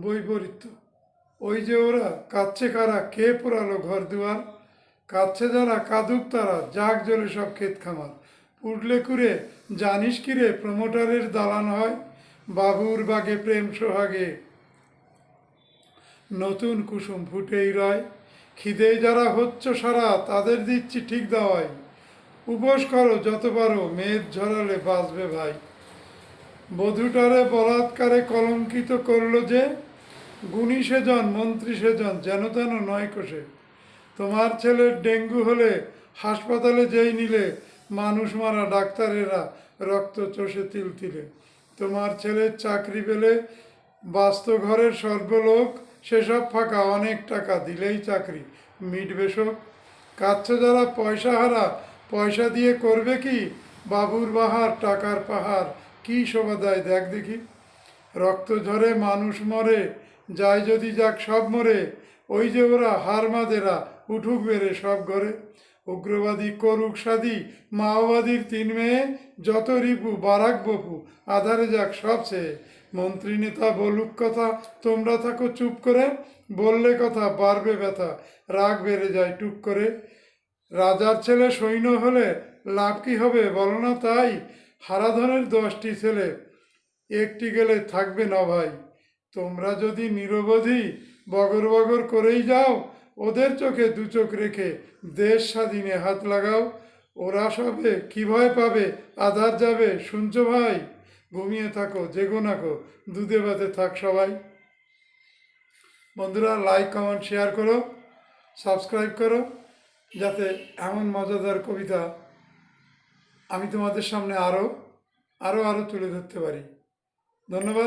বৈপরীত্য। ওই যে ওরা কাচ্ছে কারা, কে পোড়ালো ঘর দুয়ার, কাচ্ছে যারা কাঁদুক তারা, জাগ জ্বলে সব ক্ষেত খামার। পুড়লে কুড়ে জানিস কিরে প্রমোটারের দালান হয়, বাবুর বাগে প্রেম সোহাগে নতুন কুসুম ফুটেই রয়। খিদে যারা হচ্ছ সারা তাদের দিচ্ছি ঠিক দাওয়াই, উপোস করো যত পারো মেদ ঝরালে বাঁচবে ভাই। বধূটারে বলাৎকারে কলঙ্কিত করলো যে, গুণী সেজন মন্ত্রী সেজন যেন তেন নয় কোষে। তোমার ছেলের ডেঙ্গু হলে হাসপাতালে যেই নিলে, মানুষ মারা ডাক্তারেরা রক্ত চষে তিল তিলে। তোমার ছেলের চাকরি পেলে বাস্ত ঘরের সর্বলোক, সেসব ফাঁকা অনেক টাকা দিলেই চাকরি মিটবে শোক। কাচ্ছে যারা পয়সা হারা, পয়সা দিয়ে করবে কি, বাবুর বাহার টাকার পাহাড় কি শোভা দেয় দেখ দেখি। রক্ত ঝরে মানুষ মরে, যায় যদি যাক সব মরে, ওই যে ওরা হারমাদেরা উঠুক বেড়ে সব ঘরে। উগ্রবাদী করুক সাদি, মাওবাদীর 3 মেয়ে, যত রিপু বারাক বপু আধারে যাক সব চেয়ে। মন্ত্রী নেতা বলুক কথা, তোমরা থাকো চুপ করে, বললে কথা বাড়বে ব্যথা, রাগ বেড়ে যায় টুক করে। রাজার ছেলে সৈন্য হলে লাভ কি হবে বলো না তাই, হারাধনের 10টি ছেলে একটি গেলে থাকবে না ভাই। তোমরা যদি নিরবধি বগর বগর করেই যাও, ওদের চোখে 2 চোখ রেখে দেশ স্বাধীনে হাত লাগাও। ওরা সবে কি ভয় পাবে, আধার যাবে শুনছো ভাই, ঘুমিয়ে থাকো জেগো নাকো, দুধে ভাতে থাক সবাই। বন্ধুরা, লাইক কমেন্ট শেয়ার করো, সাবস্ক্রাইব করো, যাতে এমন মজাদার কবিতা আমি তোমাদের সামনে আরও তুলে ধরতে পারি। ধন্যবাদ।